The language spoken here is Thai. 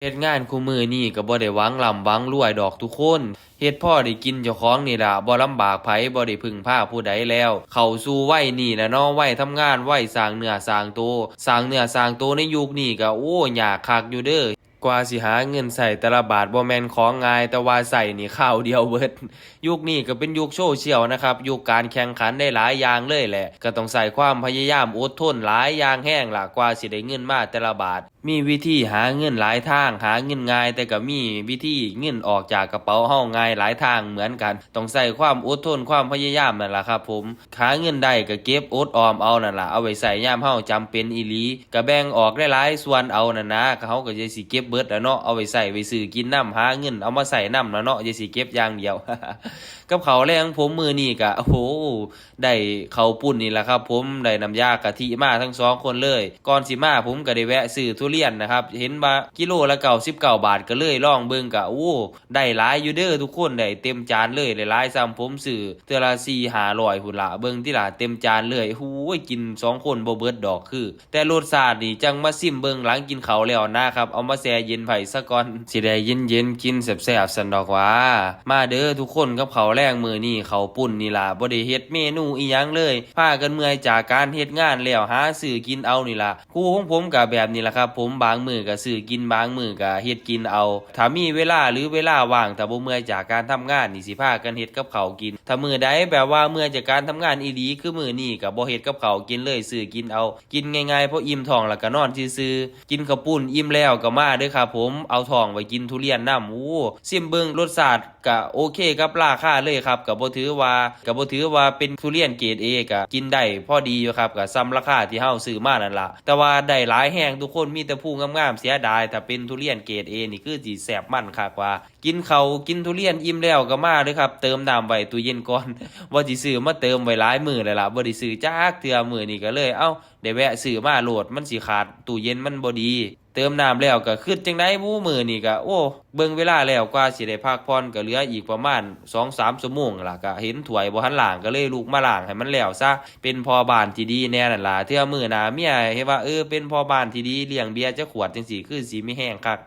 เฮ็ดงานคุมื้อนี้ก็บ่ได้หวังร่ำหวังรวยดอกทุกคนเฮ็ดพอได้กินเจ้าของนี่ล่ะบ่ลำบากไผบ่ได้พึ่งพาผู้ใดแล้วเข้าสู่วัยนี้แล้วเนาะวัยทำงานวัยสร้างเนื้อสร้างตัวสร้างเนื้อสร้างตัวในยุคนี้ก็ยากคักอยู่เด้อกว่าสิหาเงินใช้แต่ละบาทบ่แม่นของง่ายแต่ว่าใช้นี่คราวเดียวเบิดยุคนี้ก็เป็นยุคโซเชียลนะครับยุคการแข่งขันได้หลายอย่างเลยแหละก็ต้องใช้ความพยายามอดทนหลายอย่างแรงล่ะกว่าสิได้เงินมาแต่ละบาท มีวิธีหาเงินหลายทางหาเงินง่ายแต่ก็มีวิธีเงินออกจากกระเป๋าเฮาง่ายหลายทางเหมือนกันต้องใช้ความอดทนความพยายามนั่นล่ะครับผมหาเงินได้ก็เก็บอดออมเอานั่นล่ะเอาไว้ใช้ยามเฮาจำเป็นอีหลีก็แบ่งออกหลายๆส่วนเอานั่นนะก็เฮาก็จะสิเก็บเบิดแล้วเนาะเอาไว้ใช้ไว้ซื้อกินน้ำหาเงินเอามาใช้น้ำแล้วเนาะอย่าสิเก็บอย่างเดียว กับข้าวแลงผมมื้อนี้ก็โอ้โหได้ข้าวปุ้นนี่ล่ะครับผมได้น้ำยากะทิมาทั้งสองคนเลยก่อนสิมาผมก็ได้แวะซื้อทุเรียนนะครับเห็นว่ากิโลละ99บาทก็เลยลองเบิ่งก็ได้หลายอยู่เด้อทุกคนได้เต็มจานเลยหลายๆซ้ำผมซื้อเทื่อละ4-500พุ่นล่ะเบิ่งติล่ะเต็มจานเลยโอ้ยกินสองคนบ่เบิดดอกคือแต่รสชาตินี่จังมาซิมเบิ่งหลังกินข้าวแล้วนะครับเอามาแช่เย็นไว้ซะก่อนสิได้เย็นๆกินแซ่บๆซั่นดอกว่ามาเด้อทุกคนกับข้าวแลงมื้อนี้ข้าวปุ้นนี่ล่ะบ่ได้เฮ็ดเมนูอีหยังเลยพากันเมื่อยจากการเฮ็ดงานแล้วหาซื้อกินเอานี่ล่ะคู่ของผมก็แบบนี้ล่ะครับผมบางมื้อก็ซื้อกินบางมื้อก็เฮ็ดกินเอาถ้ามีเวลาหรือเวลาว่างถ้าบ่เมื่อยจากการทำงานนี่สิพากันเฮ็ดกับข้าวกินถ้ามื้อใดแบบว่าเมื่อยจากการทำงานอีหลีคือมื้อนี้ก็บ่เฮ็ดกับข้าวกินเลยซื้อกินเอากินง่ายๆพออิ่มท้องแล้วก็นอนซื่อๆกินข้าวปุ้นอิ่มแล้วก็มาเด้อครับผมเอาท้องไว้กินทุเรียนนำซิมเบิ่งรสชาติก็โอเคกับราคาเลยครับก็บ่ถือว่าเป็นทุเรียนเกรด A ก็กินได้พอดีอยู่ครับก็ซ้ำราคาที่เฮาซื้อมานั่นล่ะแต่ว่าได้หลายแฮงทุกคนมีแต่ผู้งามๆเสียดายถ้าเป็นทุเรียนเกรด A นี่คือสิแซ่บมันคักว่ากินข้าวกินทุเรียนอิ่มแล้วก็มาเด้อครับเติมน้ำไว้ตู้เย็นก่อนว่าสิซื้อมาเติมไว้หลายมื้อแล้วล่ะบ่ได้ซื้อจักเทื่อมื้อนี้ก็เลยได้แวะซื้อมาโหลดมันสิขาดตู้เย็นมันบ่ดีเติมน้ำแล้วก็คิดจังได๋มื้อนี้ก็เบิ่งเวลาแล้วกว่าสิได้พักผ่อนก็เหลืออีกประมาณ2-3ชั่วโมงล่ะก็เห็นถ้วยบ่ทันล้างก็เลยลุกมาล้างให้มันแล้วซะเป็นพ่อบ้านที่ดีแน่นั่นล่ะเทื่อมื้อหน้าเมียเฮ็ดว่าเป็นพ่อบ้านที่ดีเลี้ยงเบียร์จักขวดจังซี่คือสิมีแรงคัก